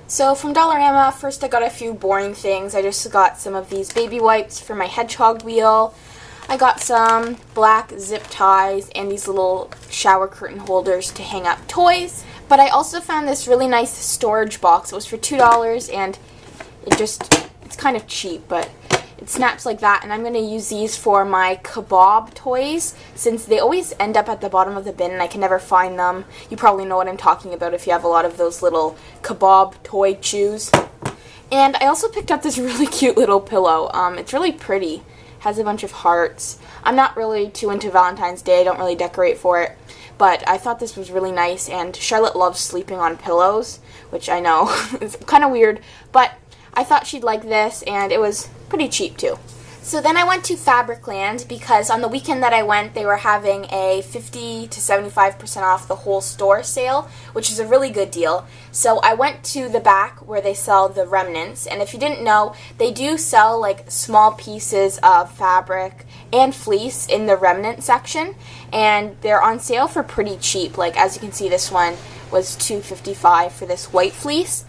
So from Dollarama, first I got a few boring things. I just got some of these baby wipes for my hedgehog wheel. I got some black zip ties and these little shower curtain holders to hang up toys. But I also found this really nice storage box. It was for $2 and it's kind of cheap, but it snaps like that, and I'm going to use these for my kebab toys since they always end up at the bottom of the bin and I can never find them. You probably know what I'm talking about if you have a lot of those little kebab toy chews. And I also picked up this really cute little pillow. It's really pretty. It has a bunch of hearts. I'm not really too into Valentine's Day. I don't really decorate for it. But I thought this was really nice, and Charlotte loves sleeping on pillows, which I know is kind of weird, but I thought she'd like this, and it was pretty cheap too. So then I went to Fabricland because on the weekend that I went, they were having a 50 to 75% off the whole store sale, which is a really good deal. So I went to the back where they sell the remnants, and if you didn't know, they do sell like small pieces of fabric and fleece in the remnant section, and they're on sale for pretty cheap. Like, as you can see, this one was $2.55 for this white fleece,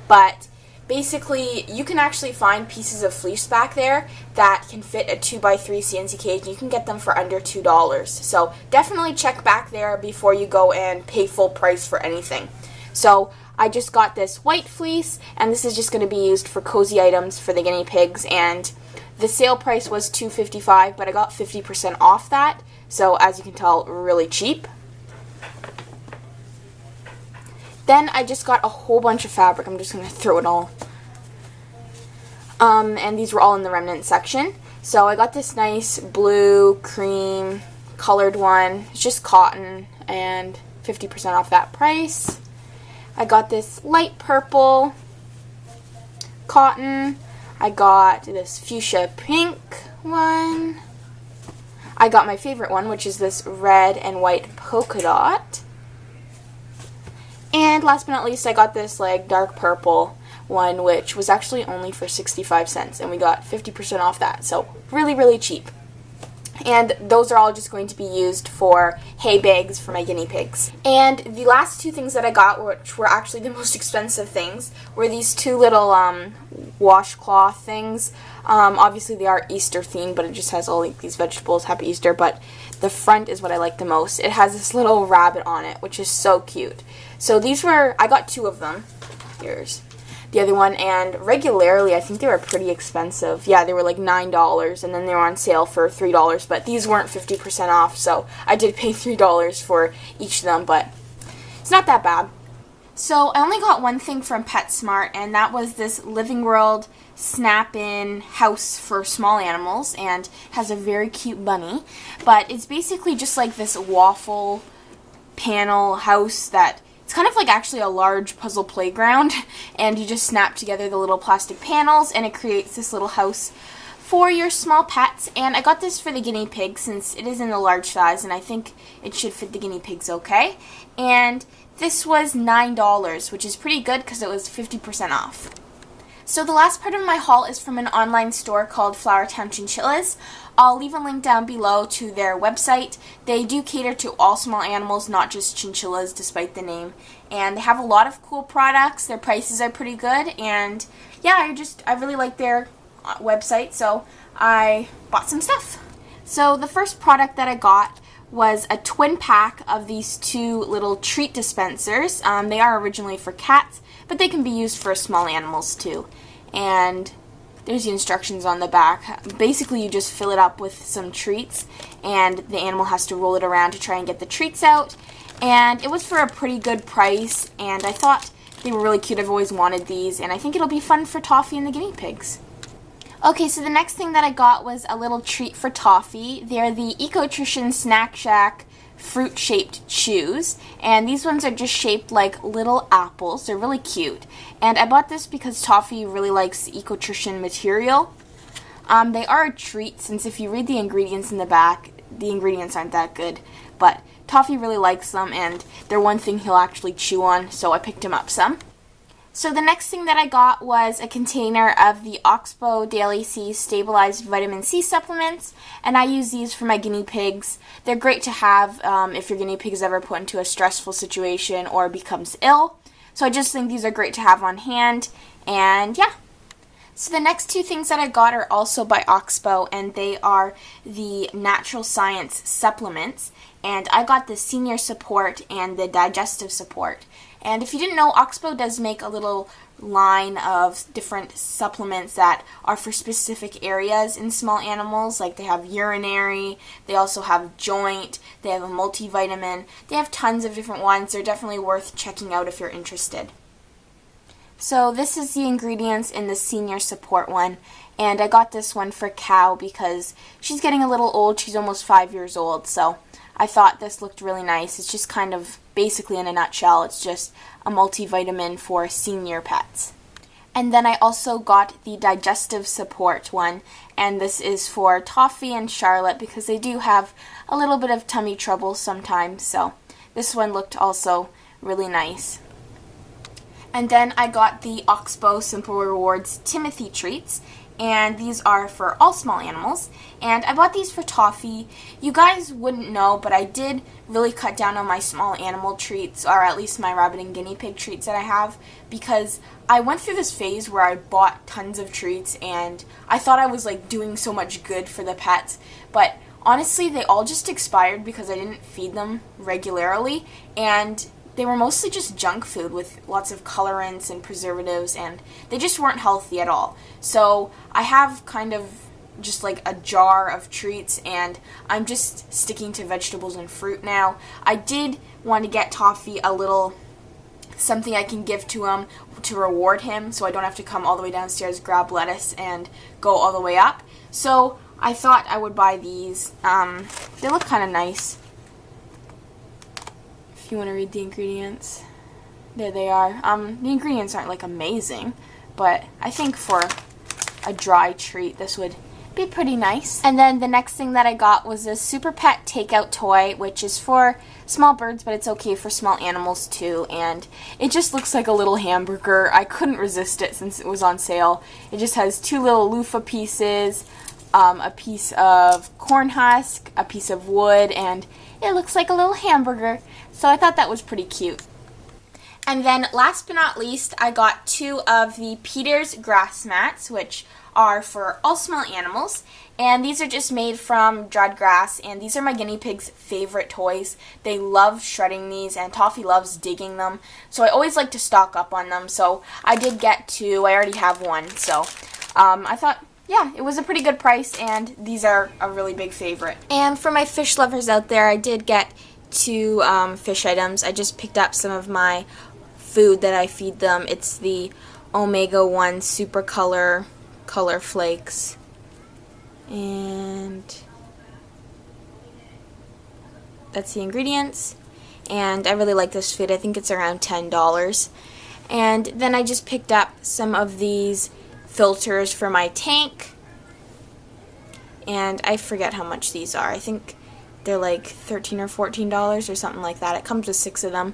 but basically, you can actually find pieces of fleece back there that can fit a 2x3 CNC cage, and you can get them for under $2. So definitely check back there before you go and pay full price for anything. So I just got this white fleece, and this is just going to be used for cozy items for the guinea pigs, and the sale price was $2.55, but I got 50% off that, so as you can tell, really cheap. Then I just got a whole bunch of fabric. I'm just going to throw it all. And these were all in the remnant section. So I got this nice blue, cream, colored one. It's just cotton and 50% off that price. I got this light purple cotton. I got this fuchsia pink one. I got my favorite one, which is this red and white polka dot. And last but not least, I got this like dark purple one, which was actually only for 65 cents, and we got 50% off that, so really, really cheap. And those are all just going to be used for hay bags for my guinea pigs. And the last two things that I got, which were actually the most expensive things, were these two little washcloth things. Obviously they are Easter themed, but it just has all like these vegetables, Happy Easter, but the front is what I like the most. It has this little rabbit on it, which is so cute. So these were, I got two of them. Here's the other one, and regularly I think they were pretty expensive. Yeah, they were like $9, and then they were on sale for $3, but these weren't 50% off, so I did pay $3 for each of them, but it's not that bad. So I only got one thing from PetSmart, and that was this Living World snap-in house for small animals, and has a very cute bunny, but it's basically just like this waffle panel house that it's kind of like actually a large puzzle playground, and you just snap together the little plastic panels and it creates this little house for your small pets. And I got this for the guinea pig since it is in the large size, and I think it should fit the guinea pigs okay. And this was $9, which is pretty good because it was 50% off. So the last part of my haul is from an online store called Temptinchilas. I'll leave a link down below to their website. They do cater to all small animals, not just chinchillas, despite the name. And they have a lot of cool products. Their prices are pretty good. And yeah, I really like their website, so I bought some stuff. So the first product that I got was a twin pack of these two little treat dispensers. They are originally for cats, but they can be used for small animals too. And there's the instructions on the back. Basically, you just fill it up with some treats, and the animal has to roll it around to try and get the treats out. And it was for a pretty good price, and I thought they were really cute. I've always wanted these, and I think it'll be fun for Toffee and the guinea pigs. Okay, so the next thing that I got was a little treat for Toffee. They're the Ecotrition Snack Shack fruit-shaped chews, and these ones are just shaped like little apples. They're really cute, and I bought this because Toffee really likes Ecotrition material. They are a treat since if you read the ingredients in the back, the ingredients aren't that good, but Toffee really likes them, and they're one thing he'll actually chew on, so I picked him up some. So the next thing that I got was a container of the Oxbow Daily C Stabilized Vitamin C supplements, and I use these for my guinea pigs. They're great to have if your guinea pig is ever put into a stressful situation or becomes ill. So I just think these are great to have on hand, and yeah. So the next two things that I got are also by Oxbow, and they are the natural science supplements. And I got the senior support and the digestive support. And if you didn't know, Oxbow does make a little line of different supplements that are for specific areas in small animals. Like they have urinary, they also have joint, they have a multivitamin. They have tons of different ones. They're definitely worth checking out if you're interested. So this is the ingredients in the senior support one, and I got this one for Cow because she's getting a little old. She's almost 5 years old, so I thought this looked really nice. It's just kind of, basically in a nutshell, it's just a multivitamin for senior pets. And then I also got the digestive support one, and this is for Toffee and Charlotte because they do have a little bit of tummy trouble sometimes, so this one looked also really nice. And then I got the Oxbow Simple Rewards Timothy treats, and these are for all small animals. And I bought these for Toffee. You guys wouldn't know, but I did really cut down on my small animal treats, or at least my rabbit and guinea pig treats that I have, because I went through this phase where I bought tons of treats, and I thought I was like doing so much good for the pets, but honestly they all just expired because I didn't feed them regularly, and they were mostly just junk food with lots of colorants and preservatives, and they just weren't healthy at all. So I have kind of just like a jar of treats, and I'm just sticking to vegetables and fruit now. I did want to get Toffee a little something I can give to him to reward him so I don't have to come all the way downstairs, grab lettuce, and go all the way up. So I thought I would buy these. They look kind of nice. If you want to read the ingredients, there they are. The ingredients aren't like amazing, but I think for a dry treat this would be pretty nice. And then the next thing that I got was a Super Pet takeout toy, which is for small birds, but it's okay for small animals too, and it just looks like a little hamburger. I couldn't resist it since it was on sale. It just has two little loofah pieces, a piece of corn husk, a piece of wood, and it looks like a little hamburger. So I thought that was pretty cute. And then last but not least, I got two of the Peter's grass mats, which are for all small animals. And these are just made from dried grass, and these are my guinea pig's favorite toys. They love shredding these, and Toffee loves digging them. So I always like to stock up on them. So I did get two. I already have one. So I thought, yeah, it was a pretty good price, and these are a really big favorite. And for my fish lovers out there, I did get two fish items. I just picked up some of my food that I feed them. It's the Omega-1 Super Color Flakes, and that's the ingredients. And I really like this food. I think it's around $10. And then I just picked up some of these filters for my tank, and I forget how much these are. I think they're like $13 or $14 or something like that. It comes with 6 of them,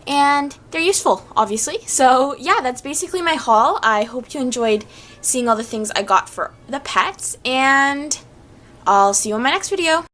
and they're useful, obviously. So yeah, that's basically my haul. I hope you enjoyed seeing all the things I got for the pets, and I'll see you in my next video.